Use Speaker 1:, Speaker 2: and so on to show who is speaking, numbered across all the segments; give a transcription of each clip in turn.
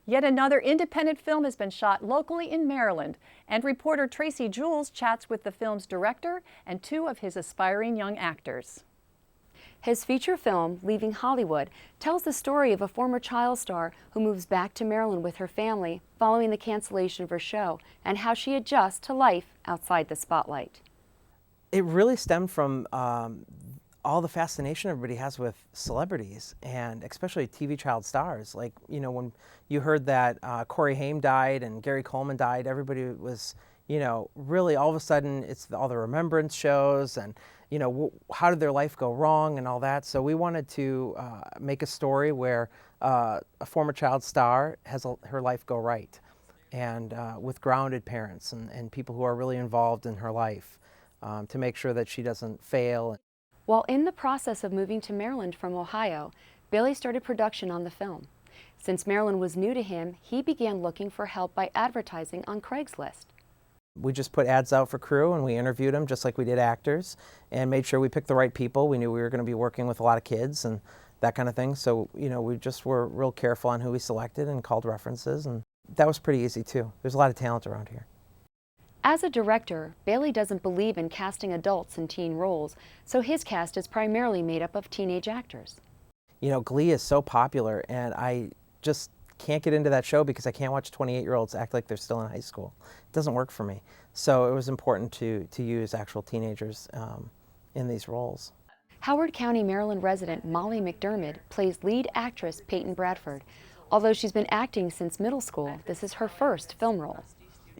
Speaker 1: Yet another independent film has been shot locally in Maryland, and reporter Tracy Jules chats with the film's director and two of his aspiring young actors.
Speaker 2: His feature film, Leaving Hollywood, tells the story of a former child star who moves back to Maryland with her family following the cancellation of her show and how she adjusts to life outside the spotlight.
Speaker 3: It really stemmed from all the fascination everybody has with celebrities, and especially TV child stars. Like, you know, when you heard that Corey Haim died and Gary Coleman died, everybody was, you know, really all of a sudden it's all the remembrance shows and, you know, how did their life go wrong and all that. So we wanted to make a story where a former child star has her life go right, and with grounded parents and people who are really involved in her life to make sure that she doesn't fail.
Speaker 2: While in the process of moving to Maryland from Ohio, Bailey started production on the film. Since Maryland was new to him, he began looking for help by advertising on Craigslist.
Speaker 3: We just put ads out for crew and we interviewed them just like we did actors and made sure we picked the right people. We knew we were going to be working with a lot of kids and that kind of thing. So, you know, we just were real careful on who we selected and called references, and that was pretty easy too. There's a lot of talent around here.
Speaker 2: As a director, Bailey doesn't believe in casting adults in teen roles, so his cast is primarily made up of teenage actors.
Speaker 3: You know, Glee is so popular, and I just can't get into that show because I can't watch 28-year-olds act like they're still in high school. It doesn't work for me. So it was important to use actual teenagers in these roles.
Speaker 2: Howard County, Maryland resident Molly McDermott plays lead actress Peyton Bradford. Although she's been acting since middle school, this is her first film role.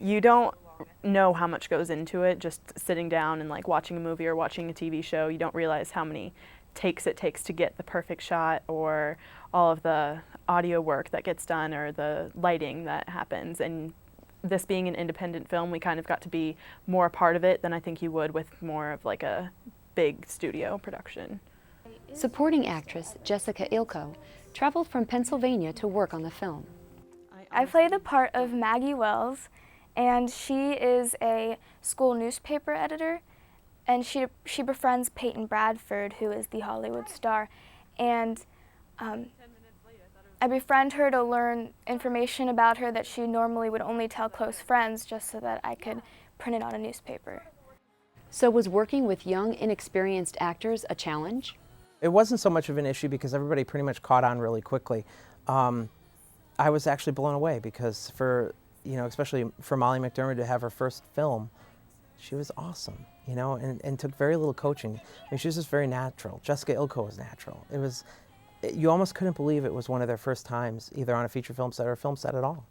Speaker 4: You don't know how much goes into it. Just sitting down and like watching a movie or watching a TV show, you don't realize how many takes it takes to get the perfect shot, or all of the audio work that gets done, or the lighting that happens. And this being an independent film, we kind of got to be more a part of it than I think you would with more of like a big studio production.
Speaker 2: Supporting actress Jessica Ilko traveled from Pennsylvania to work on the film.
Speaker 5: I play the part of Maggie Wells, and she is a school newspaper editor, and she befriends Peyton Bradford, who is the Hollywood star, and I befriend her to learn information about her that she normally would only tell close friends, just so that I could print it on a newspaper.
Speaker 2: So was working with young, inexperienced actors a challenge?
Speaker 3: It wasn't so much of an issue because everybody pretty much caught on really quickly. I was actually blown away because especially for Molly McDermott to have her first film, she was awesome, you know, and took very little coaching. I mean, she was just very natural. Jessica Ilko was natural. You almost couldn't believe it was one of their first times, either on a feature film set or a film set at all.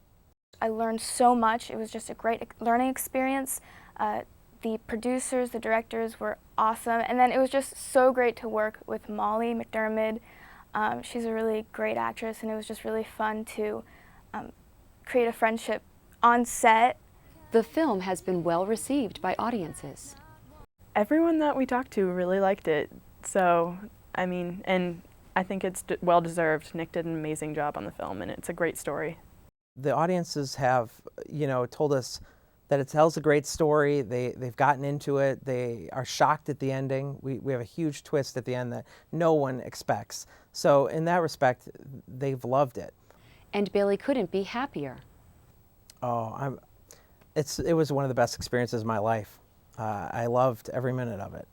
Speaker 5: I learned so much. It was just a great learning experience. The producers, the directors were awesome, and then it was just so great to work with Molly McDermott. She's a really great actress, and it was just really fun to create a friendship on set.
Speaker 2: The film has been well received by audiences.
Speaker 4: Everyone that we talked to really liked it. So, I mean, and I think it's well deserved. Nick did an amazing job on the film, and it's a great story.
Speaker 3: The audiences have, told us that it tells a great story. They've gotten into it. They are shocked at the ending. We have a huge twist at the end that no one expects. So in that respect, they've loved it.
Speaker 2: And Bailey couldn't be happier.
Speaker 3: Oh, it was one of the best experiences of my life. I loved every minute of it.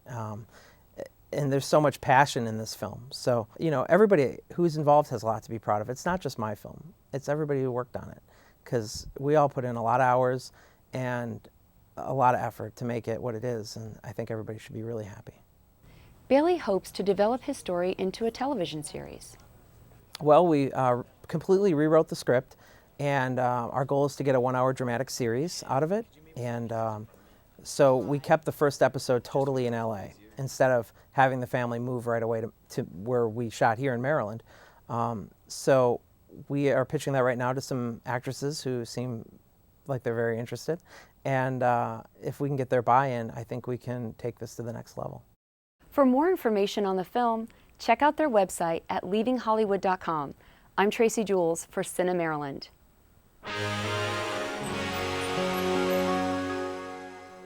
Speaker 3: And there's so much passion in this film. So, everybody who's involved has a lot to be proud of. It's not just my film. It's everybody who worked on it, because we all put in a lot of hours and a lot of effort to make it what it is, and I think everybody should be really happy.
Speaker 2: Bailey hopes to develop his story into a television series.
Speaker 3: Well, we completely rewrote the script, and our goal is to get a 1-hour dramatic series out of it. And so we kept the first episode totally in LA instead of having the family move right away to where we shot here in Maryland. So we are pitching that right now to some actresses who seem like they're very interested. And if we can get their buy-in, I think we can take this to the next level.
Speaker 2: For more information on the film, check out their website at leavinghollywood.com. I'm Tracy Jules for CineMaryland.